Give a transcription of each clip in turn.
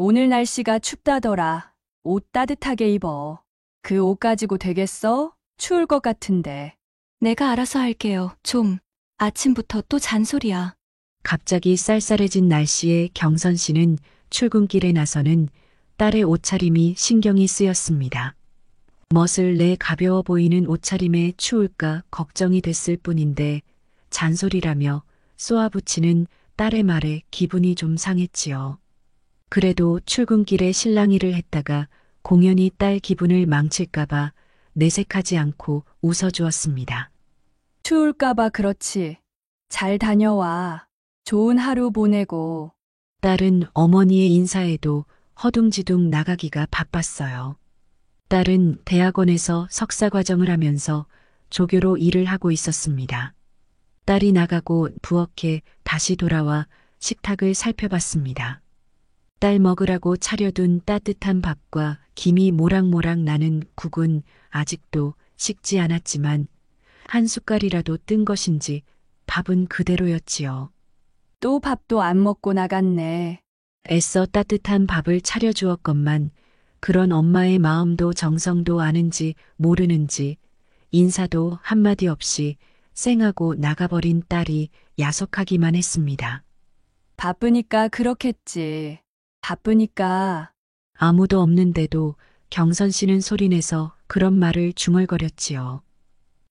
오늘 날씨가 춥다더라. 옷 따뜻하게 입어. 그 옷 가지고 되겠어? 추울 것 같은데. 내가 알아서 할게요. 좀. 아침부터 또 잔소리야. 갑자기 쌀쌀해진 날씨에 경선 씨는 출근길에 나서는 딸의 옷차림이 신경이 쓰였습니다. 멋을 내 가벼워 보이는 옷차림에 추울까 걱정이 됐을 뿐인데 잔소리라며 쏘아붙이는 딸의 말에 기분이 좀 상했지요. 그래도 출근길에 실랑이를 했다가 공연히 딸 기분을 망칠까봐 내색하지 않고 웃어주었습니다. 추울까봐 그렇지. 잘 다녀와. 좋은 하루 보내고. 딸은 어머니의 인사에도 허둥지둥 나가기가 바빴어요. 딸은 대학원에서 석사과정을 하면서 조교로 일을 하고 있었습니다. 딸이 나가고 부엌에 다시 돌아와 식탁을 살펴봤습니다. 딸 먹으라고 차려둔 따뜻한 밥과 김이 모락모락 나는 국은 아직도 식지 않았지만 한 숟갈이라도 뜬 것인지 밥은 그대로였지요. 또 밥도 안 먹고 나갔네. 애써 따뜻한 밥을 차려주었건만 그런 엄마의 마음도 정성도 아는지 모르는지 인사도 한마디 없이 쌩하고 나가버린 딸이 야속하기만 했습니다. 바쁘니까 그렇겠지. 바쁘니까. 아무도 없는데도 경선 씨는 소리내서 그런 말을 중얼거렸지요.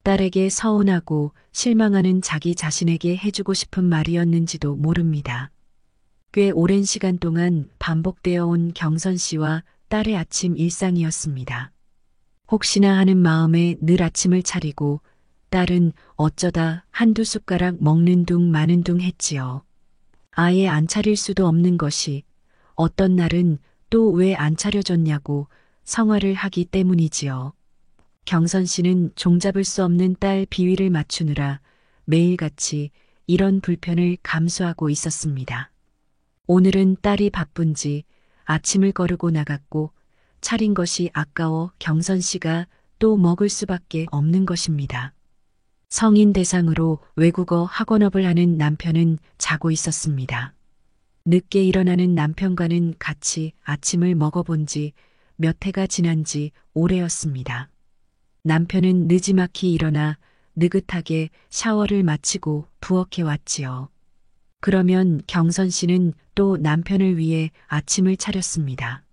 딸에게 서운하고 실망하는 자기 자신에게 해주고 싶은 말이었는지도 모릅니다. 꽤 오랜 시간 동안 반복되어 온 경선 씨와 딸의 아침 일상이었습니다. 혹시나 하는 마음에 늘 아침을 차리고 딸은 어쩌다 한두 숟가락 먹는 둥 마는 둥 했지요. 아예 안 차릴 수도 없는 것이 어떤 날은 또 왜 안 차려줬냐고 성화를 하기 때문이지요. 경선 씨는 종잡을 수 없는 딸 비위를 맞추느라 매일같이 이런 불편을 감수하고 있었습니다. 오늘은 딸이 바쁜지 아침을 거르고 나갔고 차린 것이 아까워 경선 씨가 또 먹을 수밖에 없는 것입니다. 성인 대상으로 외국어 학원업을 하는 남편은 자고 있었습니다. 늦게 일어나는 남편과는 같이 아침을 먹어본 지 몇 해가 지난 지 오래였습니다. 남편은 느지막이 일어나 느긋하게 샤워를 마치고 부엌에 왔지요. 그러면 경선 씨는 또 남편을 위해 아침을 차렸습니다.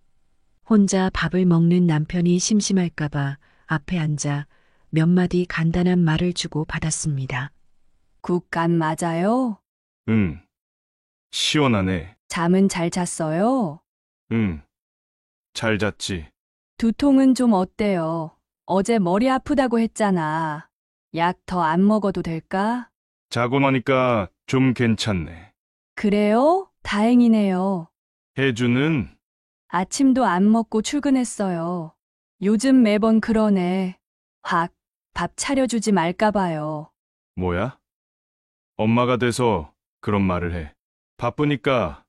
혼자 밥을 먹는 남편이 심심할까봐 앞에 앉아 몇 마디 간단한 말을 주고 받았습니다. 국간 맞아요? 응. 시원하네. 잠은 잘 잤어요? 응. 잘 잤지. 두통은 좀 어때요? 어제 머리 아프다고 했잖아. 약 더 안 먹어도 될까? 자고 나니까 좀 괜찮네. 그래요? 다행이네요. 혜주는 아침도 안 먹고 출근했어요. 요즘 매번 그러네. 확, 밥 차려주지 말까 봐요. 뭐야? 엄마가 돼서 그런 말을 해. 바쁘니까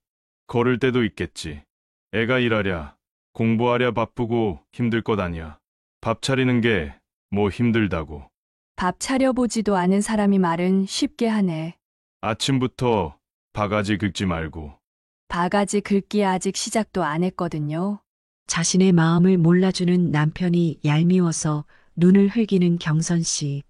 걸을 때도 있겠지. 애가 일하랴, 공부하랴 바쁘고 힘들 것 아니야. 밥 차리는 게 뭐 힘들다고. 밥 차려보지도 않은 사람이 말은 쉽게 하네. 아침부터 바가지 긁지 말고. 바가지 긁기 아직 시작도 안 했거든요. 자신의 마음을 몰라주는 남편이 얄미워서 눈을 흘기는 경선 씨.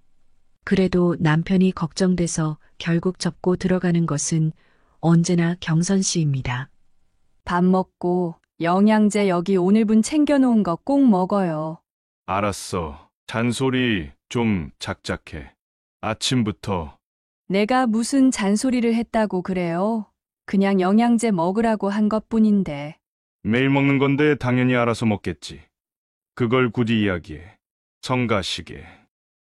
그래도 남편이 걱정돼서 결국 접고 들어가는 것은 언제나 경선 씨입니다. 밥 먹고 영양제 여기 오늘분 챙겨놓은 거 꼭 먹어요. 알았어. 잔소리 좀 작작해. 아침부터. 내가 무슨 잔소리를 했다고 그래요? 그냥 영양제 먹으라고 한 것뿐인데. 매일 먹는 건데 당연히 알아서 먹겠지. 그걸 굳이 이야기해. 성가시게.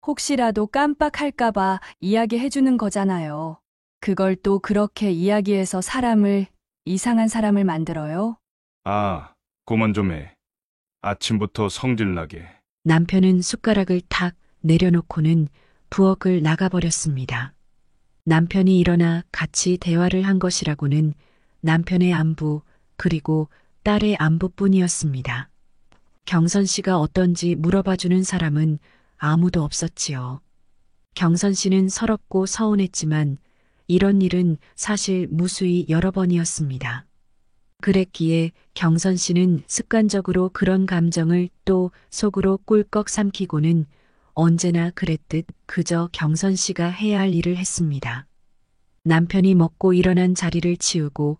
혹시라도 깜빡할까봐 이야기해주는 거잖아요. 그걸 또 그렇게 이야기해서 사람을, 이상한 사람을 만들어요? 아, 그만 좀 해. 아침부터 성질나게. 남편은 숟가락을 탁 내려놓고는 부엌을 나가버렸습니다. 남편이 일어나 같이 대화를 한 것이라고는 남편의 안부 그리고 딸의 안부뿐이었습니다. 경선 씨가 어떤지 물어봐주는 사람은 아무도 없었지요. 경선 씨는 서럽고 서운했지만 이런 일은 사실 무수히 여러 번이었습니다. 그랬기에 경선 씨는 습관적으로 그런 감정을 또 속으로 꿀꺽 삼키고는 언제나 그랬듯 그저 경선 씨가 해야 할 일을 했습니다. 남편이 먹고 일어난 자리를 치우고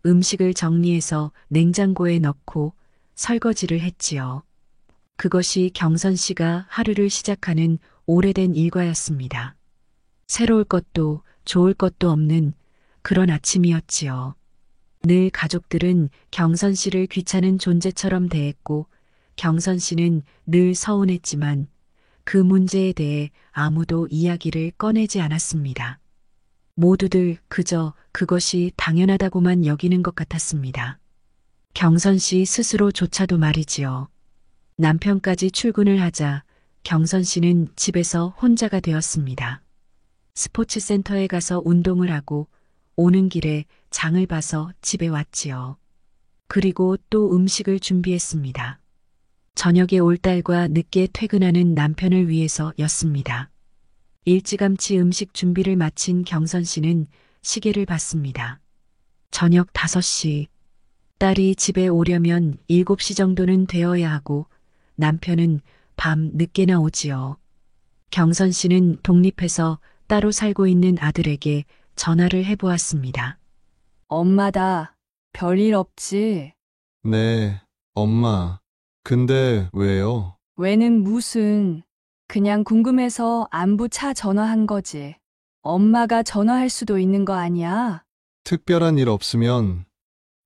음식을 정리해서 냉장고에 넣고 설거지를 했지요. 그것이 경선 씨가 하루를 시작하는 오래된 일과였습니다. 새로울 것도 좋을 것도 없는 그런 아침이었지요. 늘 가족들은 경선 씨를 귀찮은 존재처럼 대했고 경선 씨는 늘 서운했지만 그 문제에 대해 아무도 이야기를 꺼내지 않았습니다. 모두들 그저 그것이 당연하다고만 여기는 것 같았습니다. 경선 씨 스스로조차도 말이지요. 남편까지 출근을 하자 경선 씨는 집에서 혼자가 되었습니다. 스포츠 센터에 가서 운동을 하고 오는 길에 장을 봐서 집에 왔지요. 그리고 또 음식을 준비했습니다. 저녁에 올 딸과 늦게 퇴근하는 남편을 위해서였습니다. 일찌감치 음식 준비를 마친 경선 씨는 시계를 봤습니다. 저녁 5시. 딸이 집에 오려면 7시 정도는 되어야 하고 남편은 밤 늦게나 오지요. 경선 씨는 독립해서 따로 살고 있는 아들에게 전화를 해보았습니다. 엄마다. 별일 없지? 네, 엄마. 근데 왜요? 왜는 무슨. 그냥 궁금해서 안부차 전화한 거지. 엄마가 전화할 수도 있는 거 아니야? 특별한 일 없으면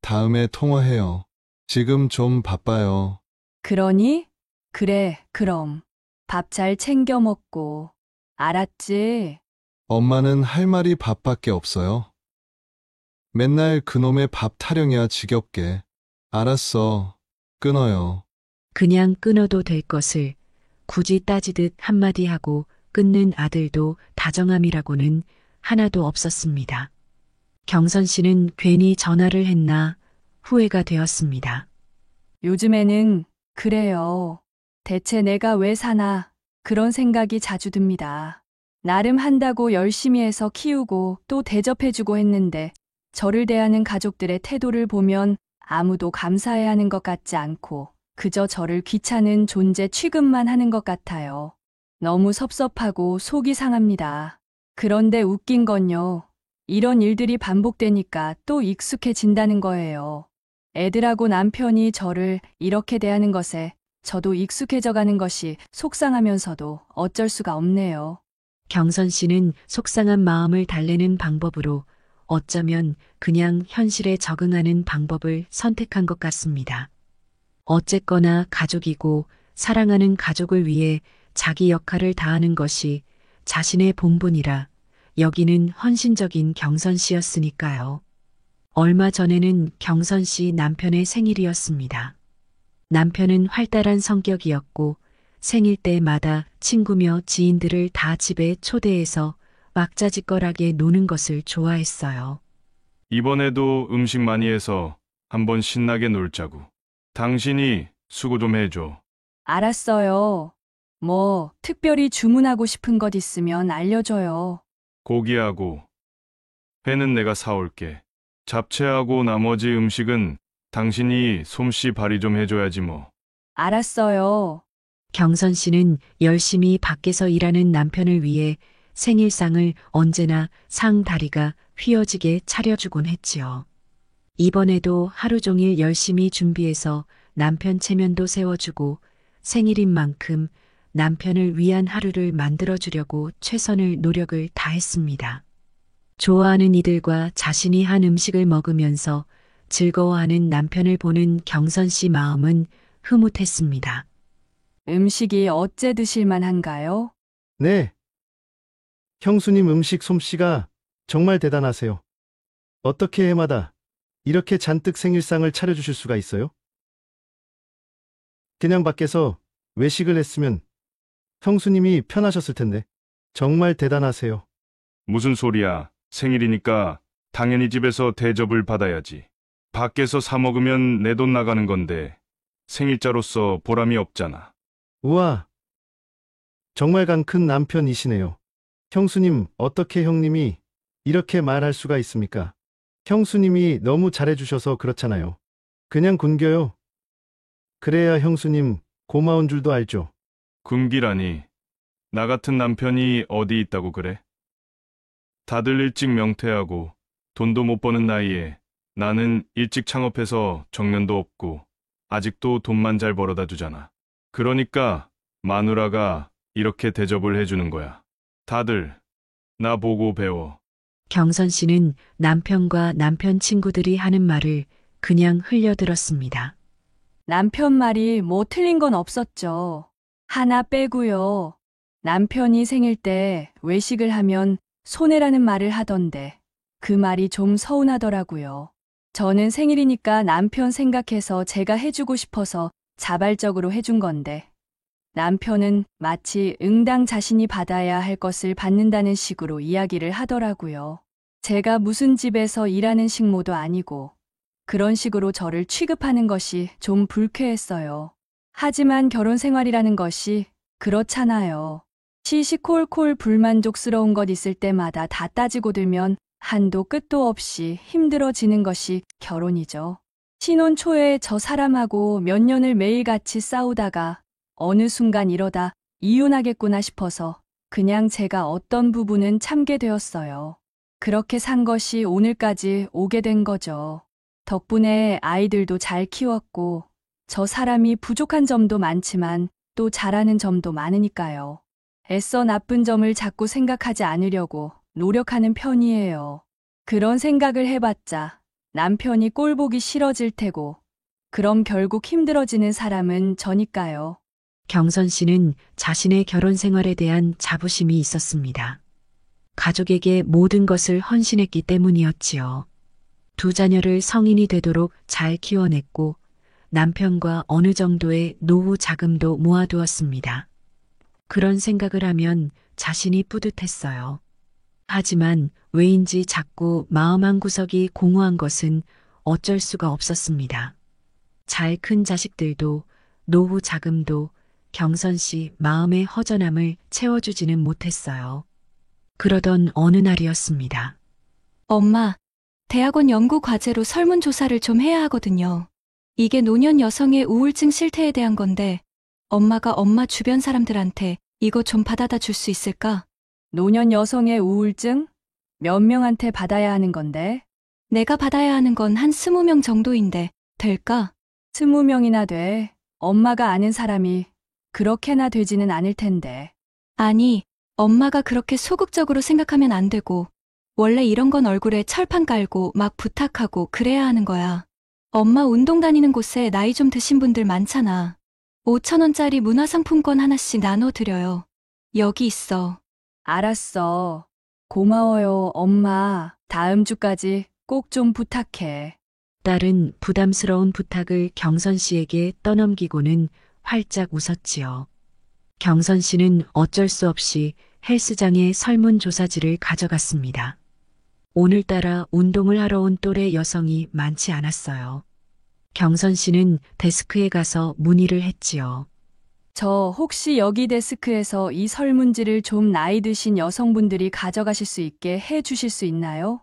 다음에 통화해요. 지금 좀 바빠요. 그러니? 그래, 그럼. 밥 잘 챙겨 먹고. 알았지? 엄마는 할 말이 밥밖에 없어요. 맨날 그놈의 밥 타령이야 지겹게. 알았어. 끊어요. 그냥 끊어도 될 것을 굳이 따지듯 한마디 하고 끊는 아들도 다정함이라고는 하나도 없었습니다. 경선 씨는 괜히 전화를 했나 후회가 되었습니다. 요즘에는 그래요. 대체 내가 왜 사나 그런 생각이 자주 듭니다. 나름 한다고 열심히 해서 키우고 또 대접해주고 했는데 저를 대하는 가족들의 태도를 보면 아무도 감사해야 하는 것 같지 않고 그저 저를 귀찮은 존재 취급만 하는 것 같아요. 너무 섭섭하고 속이 상합니다. 그런데 웃긴 건요. 이런 일들이 반복되니까 또 익숙해진다는 거예요. 애들하고 남편이 저를 이렇게 대하는 것에 저도 익숙해져 가는 것이 속상하면서도 어쩔 수가 없네요. 경선 씨는 속상한 마음을 달래는 방법으로 어쩌면 그냥 현실에 적응하는 방법을 선택한 것 같습니다. 어쨌거나 가족이고 사랑하는 가족을 위해 자기 역할을 다하는 것이 자신의 본분이라 여기는 헌신적인 경선 씨였으니까요. 얼마 전에는 경선 씨 남편의 생일이었습니다. 남편은 활달한 성격이었고 생일 때마다 친구며 지인들을 다 집에 초대해서 왁자지껄하게 노는 것을 좋아했어요. 이번에도 음식 많이 해서 한번 신나게 놀자고. 당신이 수고 좀 해줘. 알았어요. 뭐 특별히 주문하고 싶은 것 있으면 알려줘요. 고기하고 회는 내가 사올게. 잡채하고 나머지 음식은 당신이 솜씨 발휘 좀 해줘야지 뭐. 알았어요. 경선 씨는 열심히 밖에서 일하는 남편을 위해 생일상을 언제나 상 다리가 휘어지게 차려주곤 했지요. 이번에도 하루 종일 열심히 준비해서 남편 체면도 세워주고 생일인 만큼 남편을 위한 하루를 만들어주려고 최선을 노력을 다했습니다. 좋아하는 이들과 자신이 한 음식을 먹으면서 즐거워하는 남편을 보는 경선 씨 마음은 흐뭇했습니다. 음식이 어째 드실만 한가요? 네. 형수님 음식 솜씨가 정말 대단하세요. 어떻게 해마다 이렇게 잔뜩 생일상을 차려주실 수가 있어요? 그냥 밖에서 외식을 했으면 형수님이 편하셨을 텐데 정말 대단하세요. 무슨 소리야. 생일이니까 당연히 집에서 대접을 받아야지. 밖에서 사 먹으면 내 돈 나가는 건데 생일자로서 보람이 없잖아. 우와, 정말 강 큰 남편이시네요. 형수님, 어떻게 형님이 이렇게 말할 수가 있습니까? 형수님이 너무 잘해주셔서 그렇잖아요. 그냥 굶겨요. 그래야 형수님 고마운 줄도 알죠. 굶기라니. 나 같은 남편이 어디 있다고 그래? 다들 일찍 명퇴하고 돈도 못 버는 나이에 나는 일찍 창업해서 정년도 없고 아직도 돈만 잘 벌어다 주잖아. 그러니까 마누라가 이렇게 대접을 해주는 거야. 다들 나 보고 배워. 경선 씨는 남편과 남편 친구들이 하는 말을 그냥 흘려들었습니다. 남편 말이 뭐 틀린 건 없었죠. 하나 빼고요. 남편이 생일 때 외식을 하면 손해라는 말을 하던데 그 말이 좀 서운하더라고요. 저는 생일이니까 남편 생각해서 제가 해주고 싶어서 자발적으로 해준 건데 남편은 마치 응당 자신이 받아야 할 것을 받는다는 식으로 이야기를 하더라고요. 제가 무슨 집에서 일하는 식모도 아니고 그런 식으로 저를 취급하는 것이 좀 불쾌했어요. 하지만 결혼 생활이라는 것이 그렇잖아요. 시시콜콜 불만족스러운 것 있을 때마다 다 따지고 들면 한도 끝도 없이 힘들어지는 것이 결혼이죠. 신혼 초에 저 사람하고 몇 년을 매일같이 싸우다가 어느 순간 이러다 이혼하겠구나 싶어서 그냥 제가 어떤 부분은 참게 되었어요. 그렇게 산 것이 오늘까지 오게 된 거죠. 덕분에 아이들도 잘 키웠고 저 사람이 부족한 점도 많지만 또 잘하는 점도 많으니까요. 애써 나쁜 점을 자꾸 생각하지 않으려고 노력하는 편이에요. 그런 생각을 해봤자 남편이 꼴 보기 싫어질 테고 그럼 결국 힘들어지는 사람은 저니까요. 경선 씨는 자신의 결혼 생활에 대한 자부심이 있었습니다. 가족에게 모든 것을 헌신했기 때문이었지요. 두 자녀를 성인이 되도록 잘 키워냈고 남편과 어느 정도의 노후 자금도 모아두었습니다. 그런 생각을 하면 자신이 뿌듯했어요. 하지만 왜인지 자꾸 마음 한구석이 공허한 것은 어쩔 수가 없었습니다. 잘 큰 자식들도 노후 자금도 경선 씨 마음의 허전함을 채워주지는 못했어요. 그러던 어느 날이었습니다. 엄마, 대학원 연구 과제로 설문조사를 좀 해야 하거든요. 이게 노년 여성의 우울증 실태에 대한 건데 엄마가 엄마 주변 사람들한테 이거 좀 받아다 줄 수 있을까? 노년 여성의 우울증? 몇 명한테 받아야 하는 건데? 내가 받아야 하는 건 한 20명 정도인데 될까? 20명이나 돼. 엄마가 아는 사람이 그렇게나 되지는 않을 텐데. 아니, 엄마가 그렇게 소극적으로 생각하면 안 되고 원래 이런 건 얼굴에 철판 깔고 막 부탁하고 그래야 하는 거야. 엄마 운동 다니는 곳에 나이 좀 드신 분들 많잖아. 5,000원짜리 문화상품권 하나씩 나눠드려요. 여기 있어. 알았어. 고마워요, 엄마. 다음 주까지 꼭 좀 부탁해. 딸은 부담스러운 부탁을 경선 씨에게 떠넘기고는 활짝 웃었지요. 경선 씨는 어쩔 수 없이 헬스장에 설문조사지를 가져갔습니다. 오늘따라 운동을 하러 온 또래 여성이 많지 않았어요. 경선 씨는 데스크에 가서 문의를 했지요. 저 혹시 여기 데스크에서 이 설문지를 좀 나이 드신 여성분들이 가져가실 수 있게 해 주실 수 있나요?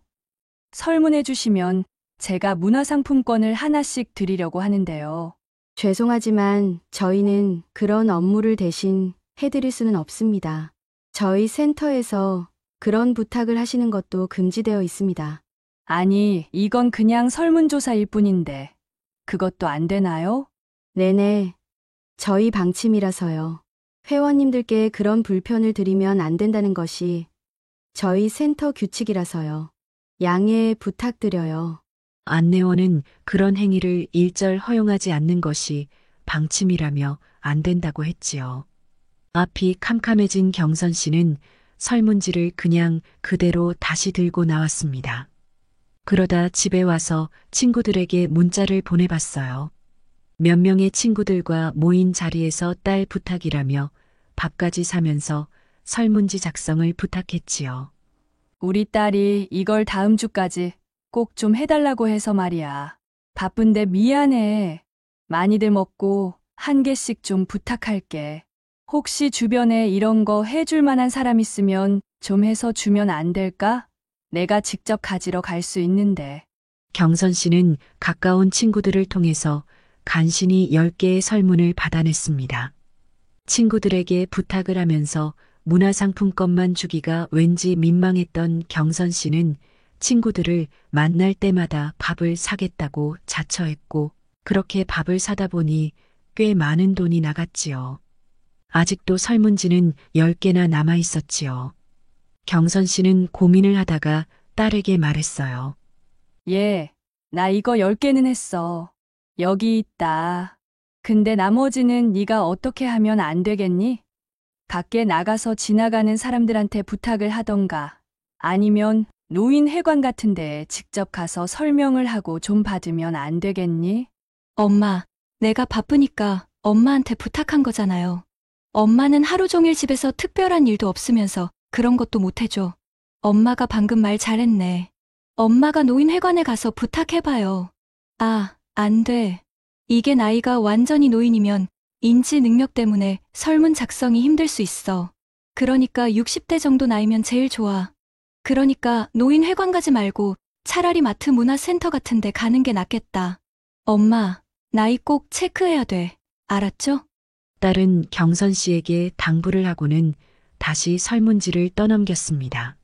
설문해 주시면 제가 문화상품권을 하나씩 드리려고 하는데요. 죄송하지만 저희는 그런 업무를 대신 해드릴 수는 없습니다. 저희 센터에서 그런 부탁을 하시는 것도 금지되어 있습니다. 아니, 이건 그냥 설문조사일 뿐인데 그것도 안 되나요? 네네. 저희 방침이라서요. 회원님들께 그런 불편을 드리면 안 된다는 것이 저희 센터 규칙이라서요. 양해 부탁드려요. 안내원은 그런 행위를 일절 허용하지 않는 것이 방침이라며 안 된다고 했지요. 앞이 캄캄해진 경선 씨는 설문지를 그냥 그대로 다시 들고 나왔습니다. 그러다 집에 와서 친구들에게 문자를 보내봤어요. 몇 명의 친구들과 모인 자리에서 딸 부탁이라며 밥까지 사면서 설문지 작성을 부탁했지요. 우리 딸이 이걸 다음 주까지 꼭 좀 해달라고 해서 말이야. 바쁜데 미안해. 많이들 먹고 한 개씩 좀 부탁할게. 혹시 주변에 이런 거 해줄 만한 사람 있으면 좀 해서 주면 안 될까? 내가 직접 가지러 갈 수 있는데. 경선 씨는 가까운 친구들을 통해서 간신히 10개의 설문을 받아냈습니다. 친구들에게 부탁을 하면서 문화상품권만 주기가 왠지 민망했던 경선 씨는 친구들을 만날 때마다 밥을 사겠다고 자처했고, 그렇게 밥을 사다 보니 꽤 많은 돈이 나갔지요. 아직도 설문지는 10개나 남아 있었지요. 경선 씨는 고민을 하다가 딸에게 말했어요. 나 이거 10개는 했어. 여기 있다. 근데 나머지는 네가 어떻게 하면 안 되겠니? 밖에 나가서 지나가는 사람들한테 부탁을 하던가 아니면 노인회관 같은 데에 직접 가서 설명을 하고 좀 받으면 안 되겠니? 엄마, 내가 바쁘니까 엄마한테 부탁한 거잖아요. 엄마는 하루 종일 집에서 특별한 일도 없으면서 그런 것도 못 해줘. 엄마가 방금 말 잘했네. 엄마가 노인회관에 가서 부탁해봐요. 아, 안 돼. 이게 나이가 완전히 노인이면 인지 능력 때문에 설문 작성이 힘들 수 있어. 그러니까 60대 정도 나이면 제일 좋아. 그러니까 노인회관 가지 말고 차라리 마트 문화센터 같은 데 가는 게 낫겠다. 엄마, 나이 꼭 체크해야 돼. 알았죠? 딸은 경선 씨에게 당부를 하고는 다시 설문지를 떠넘겼습니다.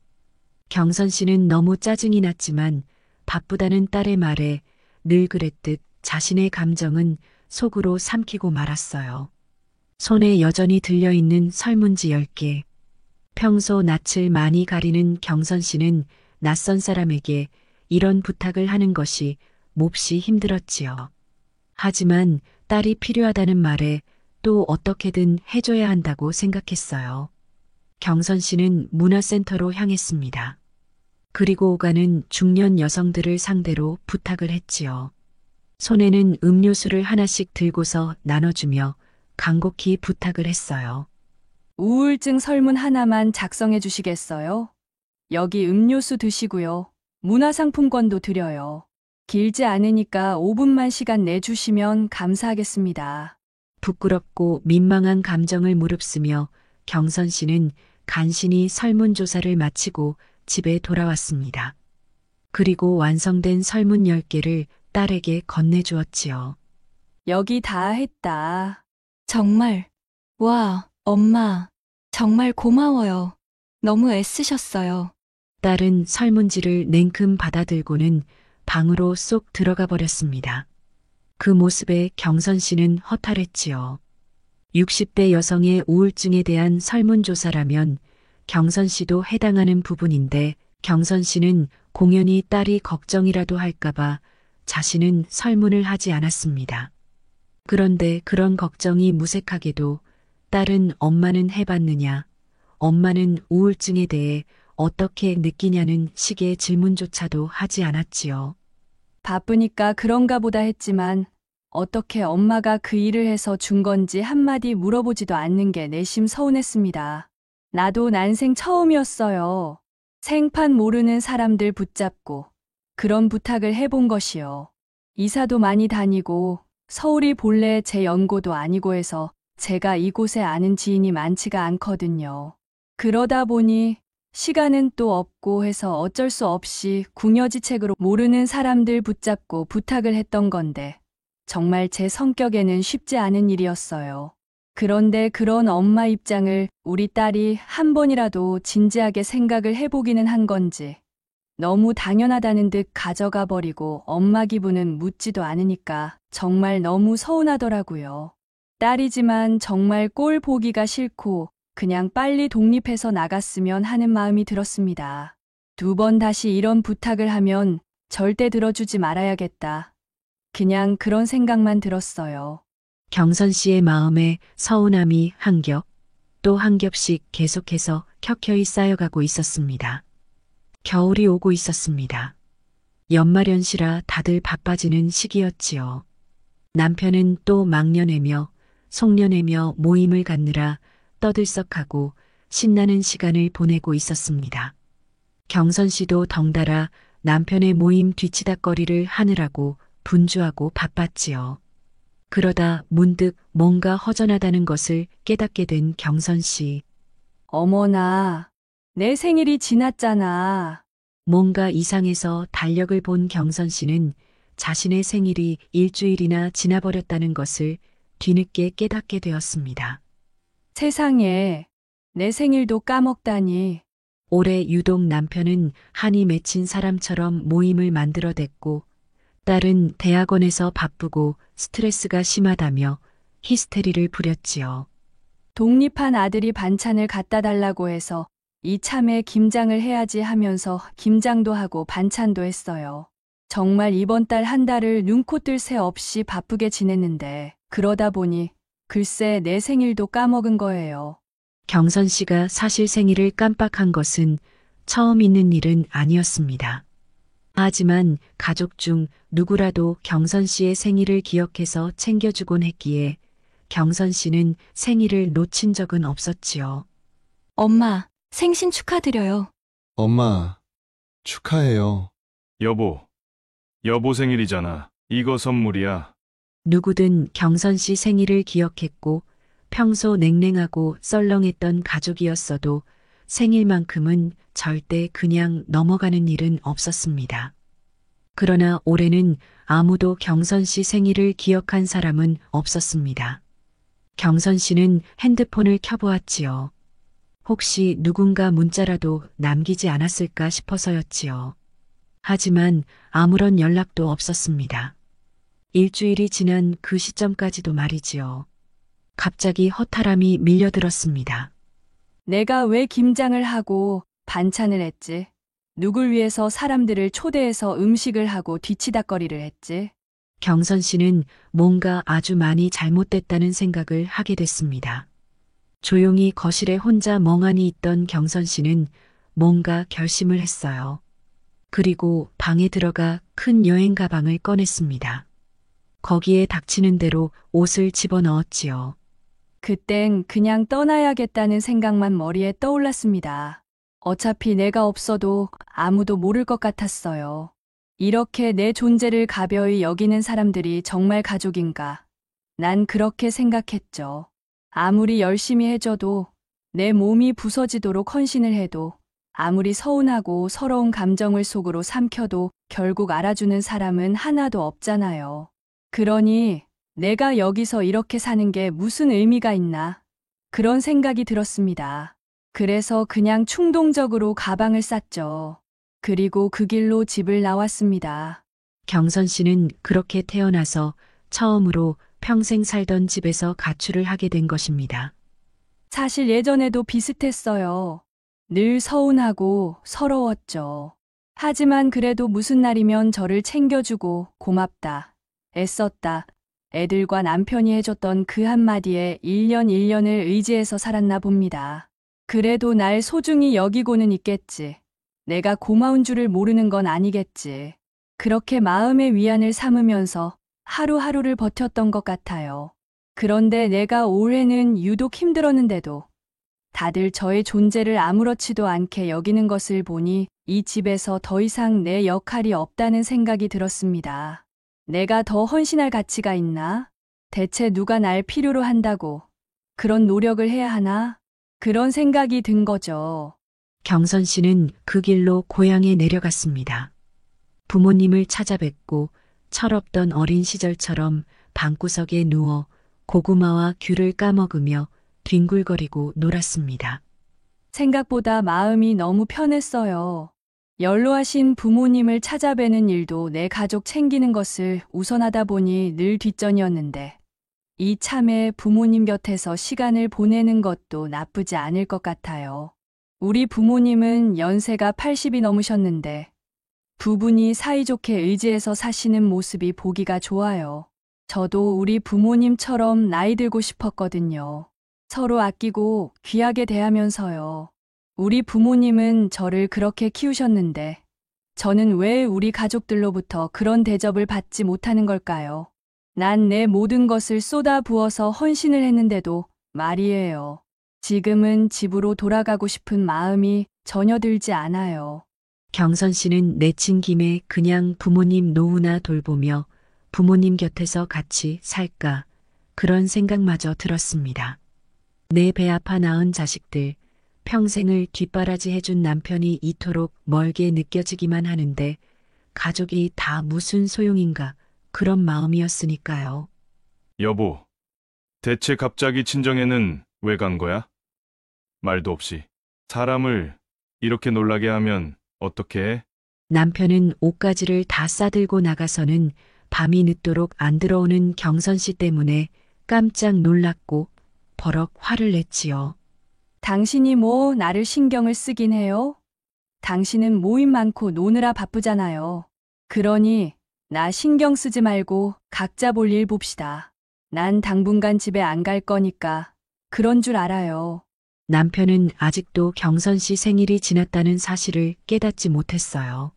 경선 씨는 너무 짜증이 났지만 바쁘다는 딸의 말에 늘 그랬듯 자신의 감정은 속으로 삼키고 말았어요. 손에 여전히 들려있는 설문지 10개. 평소 낯을 많이 가리는 경선 씨는 낯선 사람에게 이런 부탁을 하는 것이 몹시 힘들었지요. 하지만 딸이 필요하다는 말에 또 어떻게든 해줘야 한다고 생각했어요. 경선 씨는 문화센터로 향했습니다. 그리고 오가는 중년 여성들을 상대로 부탁을 했지요. 손에는 음료수를 하나씩 들고서 나눠주며 간곡히 부탁을 했어요. 우울증 설문 하나만 작성해 주시겠어요? 여기 음료수 드시고요. 문화상품권도 드려요. 길지 않으니까 5분만 시간 내주시면 감사하겠습니다. 부끄럽고 민망한 감정을 무릅쓰며 경선 씨는 간신히 설문조사를 마치고 집에 돌아왔습니다. 그리고 완성된 설문 10개를 딸에게 건네주었지요. 여기 다 했다. 정말. 와, 엄마. 정말 고마워요. 너무 애쓰셨어요. 딸은 설문지를 냉큼 받아들고는 방으로 쏙 들어가 버렸습니다. 그 모습에 경선 씨는 허탈했지요. 60대 여성의 우울증에 대한 설문조사라면 경선 씨도 해당하는 부분인데 경선 씨는 공연히 딸이 걱정이라도 할까봐 자신은 설문을 하지 않았습니다. 그런데 그런 걱정이 무색하게도 딸은 엄마는 해봤느냐, 엄마는 우울증에 대해 어떻게 느끼냐는 식의 질문조차도 하지 않았지요. 바쁘니까 그런가 보다 했지만 어떻게 엄마가 그 일을 해서 준 건지 한마디 물어보지도 않는 게 내심 서운했습니다. 나도 난생 처음이었어요. 생판 모르는 사람들 붙잡고 그런 부탁을 해본 것이요. 이사도 많이 다니고 서울이 본래 제 연고도 아니고 해서 제가 이곳에 아는 지인이 많지가 않거든요. 그러다 보니 시간은 또 없고 해서 어쩔 수 없이 궁여지책으로 모르는 사람들 붙잡고 부탁을 했던 건데 정말 제 성격에는 쉽지 않은 일이었어요. 그런데 그런 엄마 입장을 우리 딸이 한 번이라도 진지하게 생각을 해보기는 한 건지 너무 당연하다는 듯 가져가 버리고 엄마 기분은 묻지도 않으니까 정말 너무 서운하더라고요. 딸이지만 정말 꼴 보기가 싫고 그냥 빨리 독립해서 나갔으면 하는 마음이 들었습니다. 2번 다시 이런 부탁을 하면 절대 들어주지 말아야겠다. 그냥 그런 생각만 들었어요. 경선 씨의 마음에 서운함이 한 겹, 또 한 겹씩 계속해서 켜켜이 쌓여가고 있었습니다. 겨울이 오고 있었습니다. 연말연시라 다들 바빠지는 시기였지요. 남편은 또 막년회며 송년회며 모임을 갖느라 떠들썩하고 신나는 시간을 보내고 있었습니다. 경선 씨도 덩달아 남편의 모임 뒤치다꺼리를 하느라고 분주하고 바빴지요. 그러다 문득 뭔가 허전하다는 것을 깨닫게 된 경선 씨. 어머나, 내 생일이 지났잖아. 뭔가 이상해서 달력을 본 경선 씨는 자신의 생일이 일주일이나 지나버렸다는 것을 뒤늦게 깨닫게 되었습니다. 세상에, 내 생일도 까먹다니. 올해 유독 남편은 한이 맺힌 사람처럼 모임을 만들어댔고 딸은 대학원에서 바쁘고 스트레스가 심하다며 히스테리를 부렸지요. 독립한 아들이 반찬을 갖다 달라고 해서 이참에 김장을 해야지 하면서 김장도 하고 반찬도 했어요. 정말 이번 달 한 달을 눈코 뜰 새 없이 바쁘게 지냈는데 그러다 보니 글쎄 내 생일도 까먹은 거예요. 경선 씨가 사실 생일을 깜빡한 것은 처음 있는 일은 아니었습니다. 하지만 가족 중 누구라도 경선 씨의 생일을 기억해서 챙겨주곤 했기에 경선 씨는 생일을 놓친 적은 없었지요. 엄마, 생신 축하드려요. 엄마, 축하해요. 여보 생일이잖아. 이거 선물이야. 누구든 경선 씨 생일을 기억했고 평소 냉랭하고 썰렁했던 가족이었어도 생일만큼은 절대 그냥 넘어가는 일은 없었습니다. 그러나 올해는 아무도 경선 씨 생일을 기억한 사람은 없었습니다. 경선 씨는 핸드폰을 켜보았지요. 혹시 누군가 문자라도 남기지 않았을까 싶어서였지요. 하지만 아무런 연락도 없었습니다. 일주일이 지난 그 시점까지도 말이지요. 갑자기 허탈함이 밀려들었습니다. 내가 왜 김장을 하고 반찬을 했지? 누굴 위해서 사람들을 초대해서 음식을 하고 뒤치다꺼리를 했지? 경선 씨는 뭔가 아주 많이 잘못됐다는 생각을 하게 됐습니다. 조용히 거실에 혼자 멍하니 있던 경선 씨는 뭔가 결심을 했어요. 그리고 방에 들어가 큰 여행 가방을 꺼냈습니다. 거기에 닥치는 대로 옷을 집어넣었지요. 그땐 그냥 떠나야겠다는 생각만 머리에 떠올랐습니다. 어차피 내가 없어도 아무도 모를 것 같았어요. 이렇게 내 존재를 가벼이 여기는 사람들이 정말 가족인가? 난 그렇게 생각했죠. 아무리 열심히 해줘도 내 몸이 부서지도록 헌신을 해도 아무리 서운하고 서러운 감정을 속으로 삼켜도 결국 알아주는 사람은 하나도 없잖아요. 그러니 내가 여기서 이렇게 사는 게 무슨 의미가 있나? 그런 생각이 들었습니다. 그래서 그냥 충동적으로 가방을 쌌죠. 그리고 그 길로 집을 나왔습니다. 경선 씨는 그렇게 태어나서 처음으로 평생 살던 집에서 가출을 하게 된 것입니다. 사실 예전에도 비슷했어요. 늘 서운하고 서러웠죠. 하지만 그래도 무슨 날이면 저를 챙겨주고 고맙다, 애썼다, 애들과 남편이 해줬던 그 한마디에 1년 1년을 의지해서 살았나 봅니다. 그래도 날 소중히 여기고는 있겠지. 내가 고마운 줄을 모르는 건 아니겠지. 그렇게 마음의 위안을 삼으면서 하루하루를 버텼던 것 같아요. 그런데 내가 올해는 유독 힘들었는데도 다들 저의 존재를 아무렇지도 않게 여기는 것을 보니 이 집에서 더 이상 내 역할이 없다는 생각이 들었습니다. 내가 더 헌신할 가치가 있나? 대체 누가 날 필요로 한다고 그런 노력을 해야 하나? 그런 생각이 든 거죠. 경선 씨는 그 길로 고향에 내려갔습니다. 부모님을 찾아뵙고 철없던 어린 시절처럼 방구석에 누워 고구마와 귤을 까먹으며 뒹굴거리고 놀았습니다. 생각보다 마음이 너무 편했어요. 연로하신 부모님을 찾아뵈는 일도 내 가족 챙기는 것을 우선하다 보니 늘 뒷전이었는데 이참에 부모님 곁에서 시간을 보내는 것도 나쁘지 않을 것 같아요. 우리 부모님은 연세가 80이 넘으셨는데 두 분이 사이좋게 의지해서 사시는 모습이 보기가 좋아요. 저도 우리 부모님처럼 나이 들고 싶었거든요. 서로 아끼고 귀하게 대하면서요. 우리 부모님은 저를 그렇게 키우셨는데 저는 왜 우리 가족들로부터 그런 대접을 받지 못하는 걸까요? 난 내 모든 것을 쏟아 부어서 헌신을 했는데도 말이에요. 지금은 집으로 돌아가고 싶은 마음이 전혀 들지 않아요. 경선 씨는 내친 김에 그냥 부모님 노후나 돌보며 부모님 곁에서 같이 살까 그런 생각마저 들었습니다. 내 배 아파 낳은 자식들, 평생을 뒷바라지해준 남편이 이토록 멀게 느껴지기만 하는데 가족이 다 무슨 소용인가 그런 마음이었으니까요. 여보, 대체 갑자기 친정에는 왜 간 거야? 말도 없이. 사람을 이렇게 놀라게 하면 어떻게 해? 남편은 옷가지를 다 싸들고 나가서는 밤이 늦도록 안 들어오는 경선 씨 때문에 깜짝 놀랐고 버럭 화를 냈지요. 당신이 뭐 나를 신경을 쓰긴 해요? 당신은 모임 많고 노느라 바쁘잖아요. 그러니 나 신경 쓰지 말고 각자 볼 일 봅시다. 난 당분간 집에 안 갈 거니까 그런 줄 알아요. 남편은 아직도 경선 씨 생일이 지났다는 사실을 깨닫지 못했어요.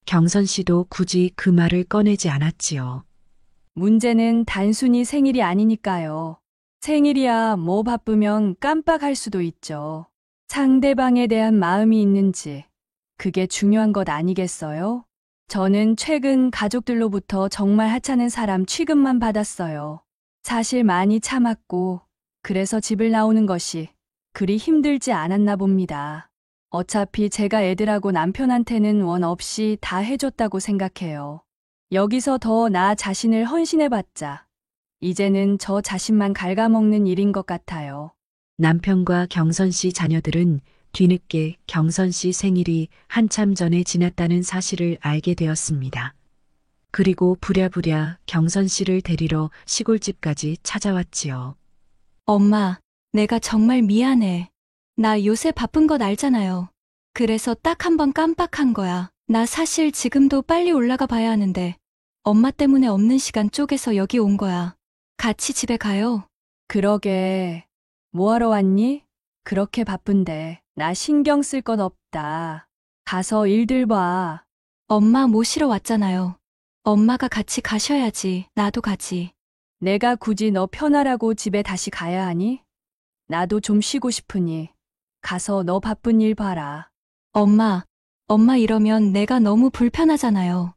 경선 씨도 굳이 그 말을 꺼내지 않았지요. 문제는 단순히 생일이 아니니까요. 생일이야 뭐 바쁘면 깜빡할 수도 있죠. 상대방에 대한 마음이 있는지 그게 중요한 것 아니겠어요? 저는 최근 가족들로부터 정말 하찮은 사람 취급만 받았어요. 사실 많이 참았고 그래서 집을 나오는 것이 그리 힘들지 않았나 봅니다. 어차피 제가 애들하고 남편한테는 원 없이 다 해줬다고 생각해요. 여기서 더 나 자신을 헌신해봤자 이제는 저 자신만 갉아먹는 일인 것 같아요. 남편과 경선 씨 자녀들은 뒤늦게 경선 씨 생일이 한참 전에 지났다는 사실을 알게 되었습니다. 그리고 부랴부랴 경선 씨를 데리러 시골집까지 찾아왔지요. 엄마, 내가 정말 미안해. 나 요새 바쁜 것 알잖아요. 그래서 딱 한 번 깜빡한 거야. 나 사실 지금도 빨리 올라가 봐야 하는데 엄마 때문에 없는 시간 쪼개서 여기 온 거야. 같이 집에 가요. 그러게. 뭐하러 왔니? 그렇게 바쁜데 나 신경 쓸 것 없다. 가서 일들 봐. 엄마 모시러 왔잖아요. 엄마가 같이 가셔야지. 나도 가지. 내가 굳이 너 편하라고 집에 다시 가야 하니? 나도 좀 쉬고 싶으니 가서 너 바쁜 일 봐라. 엄마 이러면 내가 너무 불편하잖아요.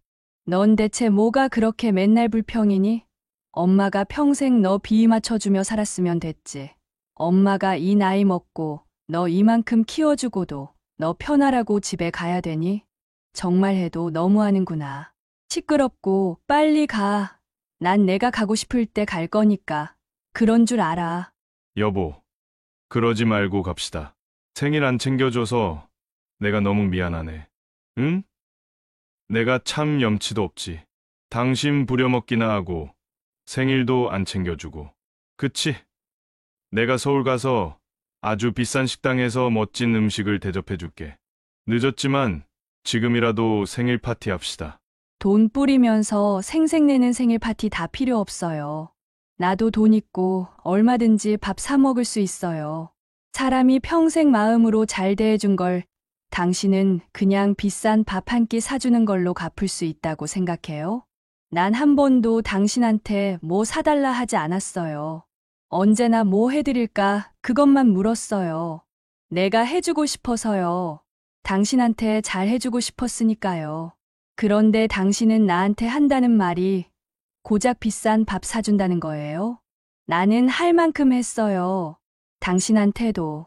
넌 대체 뭐가 그렇게 맨날 불평이니? 엄마가 평생 너 비위 맞춰주며 살았으면 됐지. 엄마가 이 나이 먹고 너 이만큼 키워주고도 너 편하라고 집에 가야 되니? 정말 해도 너무하는구나. 시끄럽고 빨리 가. 난 내가 가고 싶을 때 갈 거니까. 그런 줄 알아. 여보, 그러지 말고 갑시다. 생일 안 챙겨줘서 내가 너무 미안하네. 응? 내가 참 염치도 없지. 당신 부려먹기나 하고 생일도 안 챙겨주고. 그치? 내가 서울 가서 아주 비싼 식당에서 멋진 음식을 대접해줄게. 늦었지만 지금이라도 생일 파티 합시다. 돈 뿌리면서 생색내는 생일 파티 다 필요 없어요. 나도 돈 있고 얼마든지 밥 사 먹을 수 있어요. 사람이 평생 마음으로 잘 대해준 걸 당신은 그냥 비싼 밥 한 끼 사주는 걸로 갚을 수 있다고 생각해요? 난 한 번도 당신한테 뭐 사달라 하지 않았어요. 언제나 뭐 해드릴까 그것만 물었어요. 내가 해주고 싶어서요. 당신한테 잘 해주고 싶었으니까요. 그런데 당신은 나한테 한다는 말이 고작 비싼 밥 사준다는 거예요? 나는 할 만큼 했어요. 당신한테도.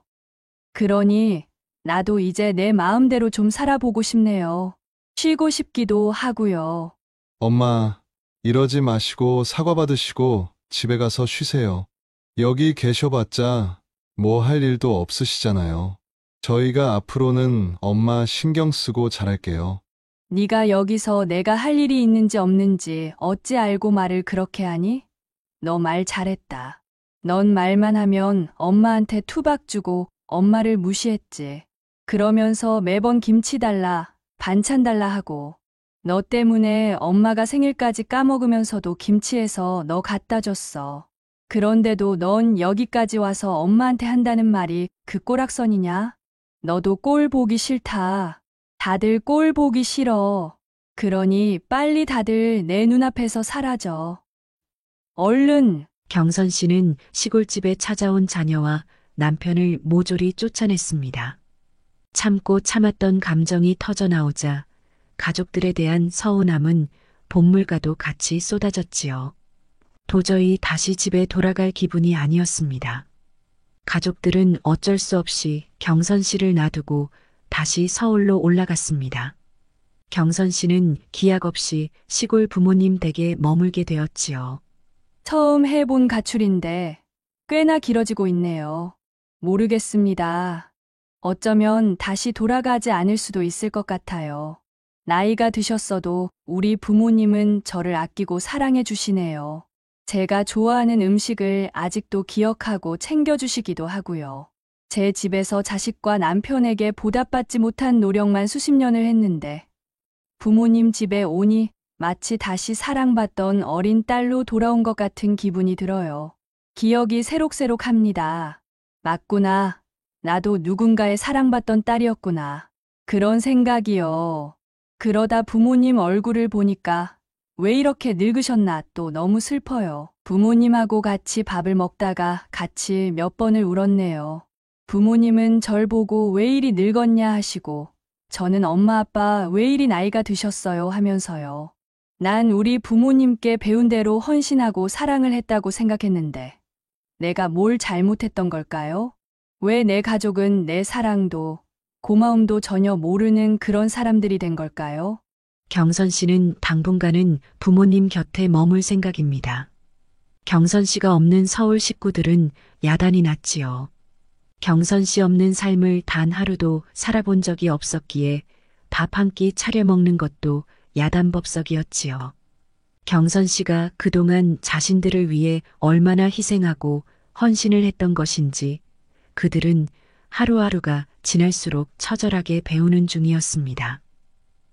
그러니 나도 이제 내 마음대로 좀 살아보고 싶네요. 쉬고 싶기도 하고요. 엄마, 이러지 마시고 사과 받으시고 집에 가서 쉬세요. 여기 계셔봤자 뭐 할 일도 없으시잖아요. 저희가 앞으로는 엄마 신경 쓰고 잘할게요. 네가 여기서 내가 할 일이 있는지 없는지 어찌 알고 말을 그렇게 하니? 너 말 잘했다. 넌 말만 하면 엄마한테 투박 주고 엄마를 무시했지. 그러면서 매번 김치 달라, 반찬 달라 하고 너 때문에 엄마가 생일까지 까먹으면서도 김치해서 너 갖다 줬어. 그런데도 넌 여기까지 와서 엄마한테 한다는 말이 그 꼬락선이냐? 너도 꼴 보기 싫다. 다들 꼴 보기 싫어. 그러니 빨리 다들 내 눈앞에서 사라져. 얼른. 경선 씨는 시골집에 찾아온 자녀와 남편을 모조리 쫓아냈습니다. 참고 참았던 감정이 터져나오자 가족들에 대한 서운함은 본물과도 같이 쏟아졌지요. 도저히 다시 집에 돌아갈 기분이 아니었습니다. 가족들은 어쩔 수 없이 경선 씨를 놔두고 다시 서울로 올라갔습니다. 경선 씨는 기약 없이 시골 부모님 댁에 머물게 되었지요. 처음 해본 가출인데 꽤나 길어지고 있네요. 모르겠습니다. 어쩌면 다시 돌아가지 않을 수도 있을 것 같아요. 나이가 드셨어도 우리 부모님은 저를 아끼고 사랑해 주시네요. 제가 좋아하는 음식을 아직도 기억하고 챙겨주시기도 하고요. 제 집에서 자식과 남편에게 보답받지 못한 노력만 수십 년을 했는데 부모님 집에 오니 마치 다시 사랑받던 어린 딸로 돌아온 것 같은 기분이 들어요. 기억이 새록새록합니다. 맞구나. 나도 누군가의 사랑받던 딸이었구나. 그런 생각이요. 그러다 부모님 얼굴을 보니까 왜 이렇게 늙으셨나 또 너무 슬퍼요. 부모님하고 같이 밥을 먹다가 같이 몇 번을 울었네요. 부모님은 절 보고 왜 이리 늙었냐 하시고 저는 엄마 아빠 왜 이리 나이가 드셨어요 하면서요. 난 우리 부모님께 배운 대로 헌신하고 사랑을 했다고 생각했는데 내가 뭘 잘못했던 걸까요? 왜 내 가족은 내 사랑도 고마움도 전혀 모르는 그런 사람들이 된 걸까요? 경선 씨는 당분간은 부모님 곁에 머물 생각입니다. 경선 씨가 없는 서울 식구들은 야단이 났지요. 경선 씨 없는 삶을 단 하루도 살아본 적이 없었기에 밥 한 끼 차려 먹는 것도 야단법석이었지요. 경선 씨가 그동안 자신들을 위해 얼마나 희생하고 헌신을 했던 것인지 그들은 하루하루가 지날수록 처절하게 배우는 중이었습니다.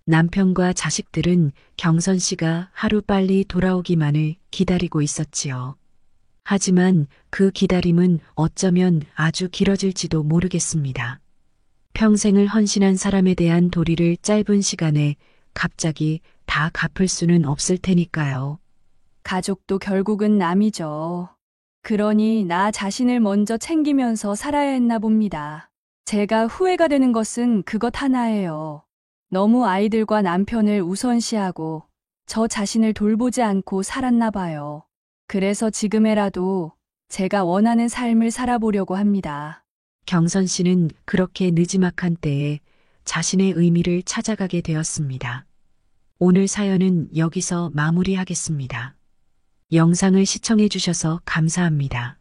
남편과 자식들은 경선 씨가 하루빨리 돌아오기만을 기다리고 있었지요. 하지만 그 기다림은 어쩌면 아주 길어질지도 모르겠습니다. 평생을 헌신한 사람에 대한 도리를 짧은 시간에 갑자기 다 갚을 수는 없을 테니까요. 가족도 결국은 남이죠. 그러니 나 자신을 먼저 챙기면서 살아야 했나 봅니다. 제가 후회가 되는 것은 그것 하나예요. 너무 아이들과 남편을 우선시하고 저 자신을 돌보지 않고 살았나 봐요. 그래서 지금에라도 제가 원하는 삶을 살아보려고 합니다. 경선 씨는 그렇게 느지막한 때에 자신의 의미를 찾아가게 되었습니다. 오늘 사연은 여기서 마무리하겠습니다. 영상을 시청해 주셔서 감사합니다.